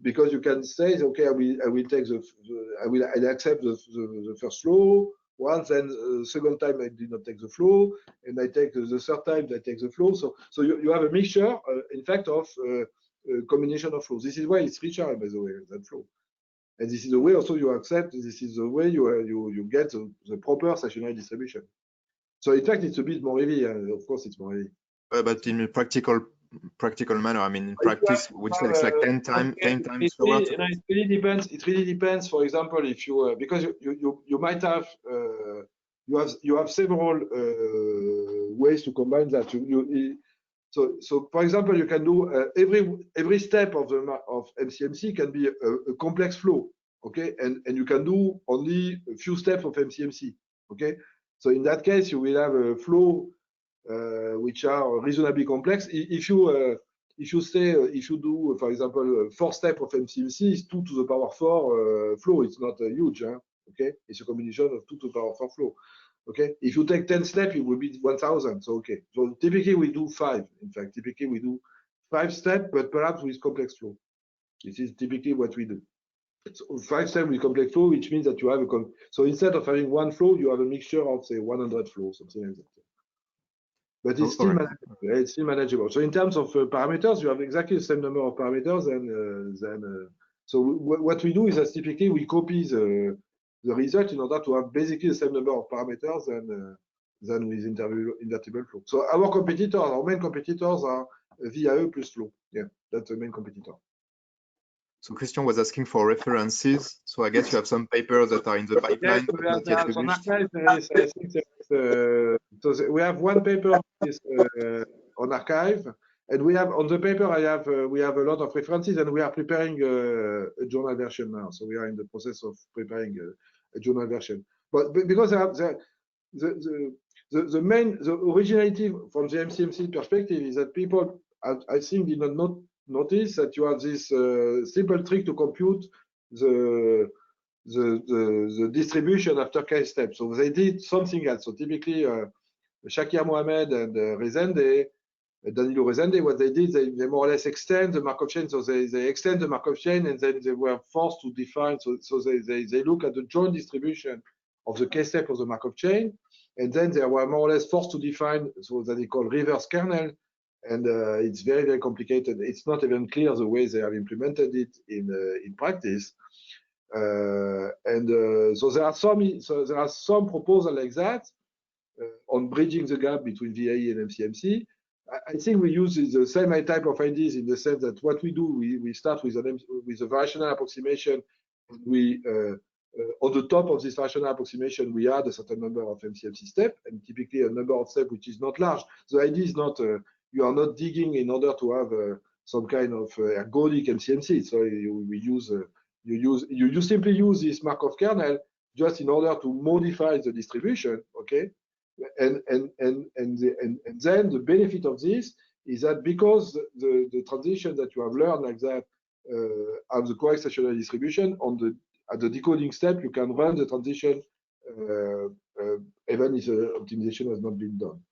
because you can say, okay, I will accept the first flow once, and second time I did not take the flow, and I take the third time I take the flow. So you have a mixture, in fact, of combination of flows. This is why it's richer, by the way, than flow. And this is the way also you accept. This is the way you get the proper stationary distribution. So in fact, it's a bit more heavy. Of course, it's more heavy. But in a practical manner, I mean, in practice, would you say it's like 10 times slower? It really depends. It really depends. For example, if you because you might have you have several ways to combine that. So for example, you can do every step of MCMC can be a complex flow, okay, and you can do only a few steps of MCMC, okay. So in that case, you will have a flow which are reasonably complex. If you say, if you do, for example, 4 steps of MCMC is 2 to the power 4 flow. It's not huge, huh? Okay? It's a combination of 2 to the power 4 flow. Okay? If you take 10 steps, it will be 1,000. So okay. So typically we do 5. In fact, typically we do 5 steps, but perhaps with complex flow. This is typically what we do. So 5 steps with complex flow, which means that you have so instead of having 1 flow, you have a mixture of say 100 flows, something like that. But it's still manageable. It's still manageable. So in terms of parameters, you have exactly the same number of parameters, and so what we do is that typically we copy the result in order to have basically the same number of parameters than with invertible flow. So our competitors, our main competitors are VAE plus flow. Yeah, that's the main competitor. So Christian was asking for references. So I guess you have some papers that are in the pipeline. Yes, there are some archives. I think so we have one paper is on archive, and we have on the paper we have a lot of references, and we are preparing a journal version now. So we are in the process of preparing a journal version. But because the originality from the MCMC perspective is that people, I think, did not notice that you have this simple trick to compute the distribution after k-step. So they did something else. So typically, Shakir Mohamed and Danilo Rezende, what they did, they more or less extend the Markov chain. So they extend the Markov chain, and then they were forced to define. So they look at the joint distribution of the k-step of the Markov chain, and then they were more or less forced to define so that they call reverse kernel. And it's very, very complicated. It's not even clear the way they have implemented it in practice. So there are some proposals like that on bridging the gap between VAE and MCMC. I think we use the same type of ideas in the sense that what we do, we start with a variational approximation. We on the top of this variational approximation, we add a certain number of MCMC steps, and typically a number of steps which is not large. The idea is not you are not digging in order to have some kind of ergodic MCMC. So you simply use this Markov kernel just in order to modify the distribution, okay? And then the benefit of this is that because the transition that you have learned like that have the correct stationary distribution at the decoding step, you can run the transition even if the optimization has not been done.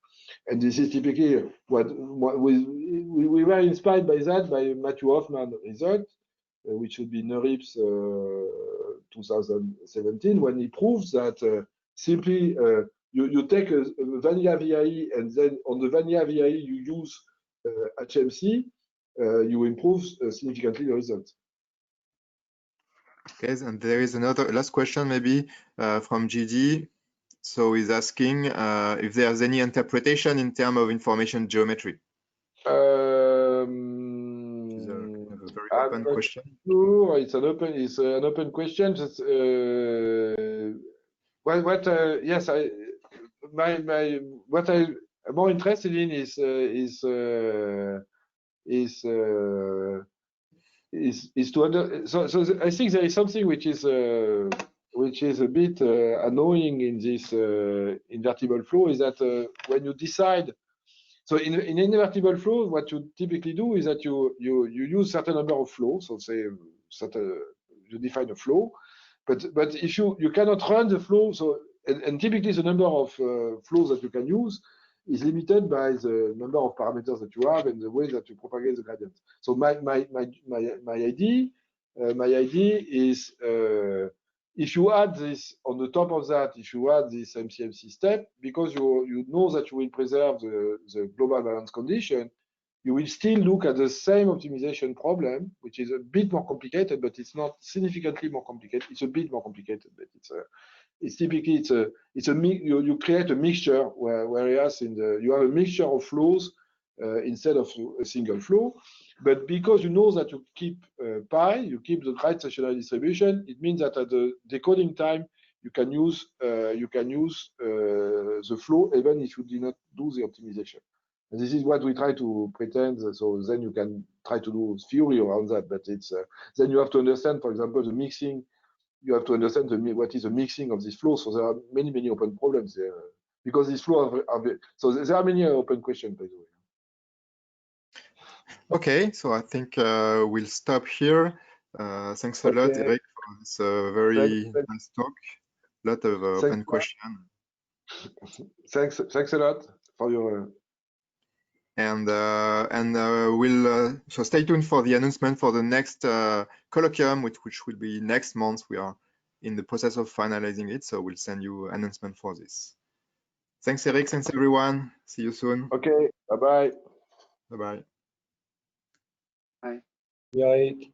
And this is typically what we were inspired by that by Matthew Hoffman result, which would be NeurIPS 2017, when he proves that simply you take a vanilla VAE, and then on the vanilla VAE you use HMC, you improve significantly the results. Okay, and there is another last question maybe from GD. So he's asking if there's any interpretation in terms of information geometry. It's a very open question. Sure, it's an open question. Just, yes, what I'm more interested in is to so I think there is something which is a bit annoying in this invertible flow, is that when you decide, so in invertible flow, what you typically do is that you use certain number of flows. So say you define a flow, but if you cannot run the flow, so and typically the number of flows that you can use is limited by the number of parameters that you have and the way that you propagate the gradient. So my idea is if you add this on the top of that, if you add this MCMC step, because you know that you will preserve the global balance condition, you will still look at the same optimization problem, which is a bit more complicated, but it's not significantly more complicated. It's a bit more complicated, but it's typically you create a mixture whereas you have a mixture of flows instead of a single flow. But because you know that you keep pi, you keep the right stationary distribution, it means that at the decoding time you can use the flow even if you did not do the optimization. And this is what we try to pretend. So then you can try to do theory around that, but it's then you have to understand, for example, the mixing. You have to understand what is the mixing of this flow. So there are many open problems there. because these flows are so there are many open questions, by the way. Okay, so I think we'll stop here. Thanks a lot, Eric, for this very nice talk. A lot of open questions. Thanks a lot for your. We'll so stay tuned for the announcement for the next colloquium, which will be next month. We are in the process of finalizing it, so we'll send you an announcement for this. Thanks, Eric. Thanks, everyone. See you soon. Okay. Bye-bye. Bye-bye. Bye. Bye.